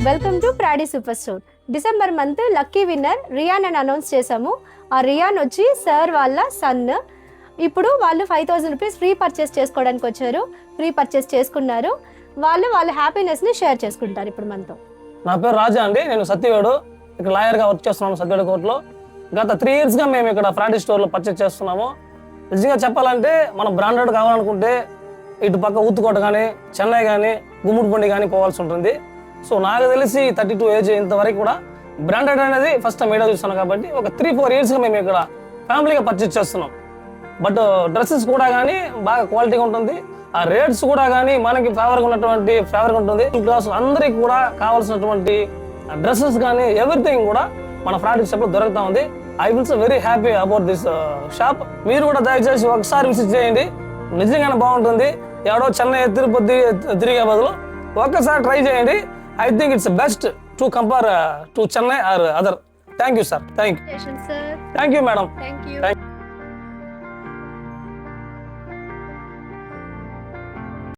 Welcome to ప్రాడీ super store. December month lucky winner Riyan అని announce చేశాము. ఆ రియాన్ వచ్చి సార్ వాళ్ళ సన్. ఇప్పుడు వాళ్ళు 5000 రూపీస్ ఫ్రీ పర్చేస్ చేసుకోవడానికి వచ్చారు. ఫ్రీ పర్చేస్ చేసుకున్నారు. వాళ్ళ హ్యాపీనెస్ని షేర్ చేసుకుంటారు ఇప్పుడు మనతో. నా పేరు రాజా అండి. నేను సత్యవేడు ఇక్కడ లాయర్గా వర్క్ చేస్తున్నాను సత్యవేడు కోర్టులో. గత 3 yearsగా మేము ఇక్కడ ప్రాడీ స్టోర్లో పర్చేస్ చేస్తున్నాము. నిజంగా చెప్పాలంటే మనం బ్రాండెడ్ కావాలనుకుంటే ఇటు పక్క ఊతుకోట కానీ చెన్నై కానీ గుమ్ముడిపండి కానీ పోవాల్సి ఉంటుంది. సో నాకు తెలిసి 32 ఏజ్ ఇంతవరకు కూడా బ్రాండెడ్ అనేది ఫస్ట్ టైం ఏడా చూస్తున్నాం కాబట్టి ఒక 3-4 yearsగా మేము ఇక్కడ ఫ్యామిలీగా పర్చేస్ చేస్తున్నాం. బట్ డ్రెస్సెస్ కూడా కానీ బాగా క్వాలిటీగా ఉంటుంది. ఆ రేట్స్ కూడా కానీ మనకి ఫేవర్గా ఉంటుంది. క్లాస్ అందరికి కూడా కావాల్సినటువంటి డ్రెస్సెస్ కానీ ఎవ్రీథింగ్ కూడా మన ప్రాడీ షాప్లో దొరుకుతా ఉంది. I will very happy about this shop. మీరు కూడా దయచేసి ఒకసారి విజిట్ చేయండి. నిజంగానే బాగుంటుంది. ఎవడో చెన్నై తిరుపతి తిరిగే బదులు ఒక్కసారి ట్రై చేయండి. I think it's best to compare to Chennai or other. Thank you, sir. Thank you. Sir. Thank you, madam. Thank you. Thank you.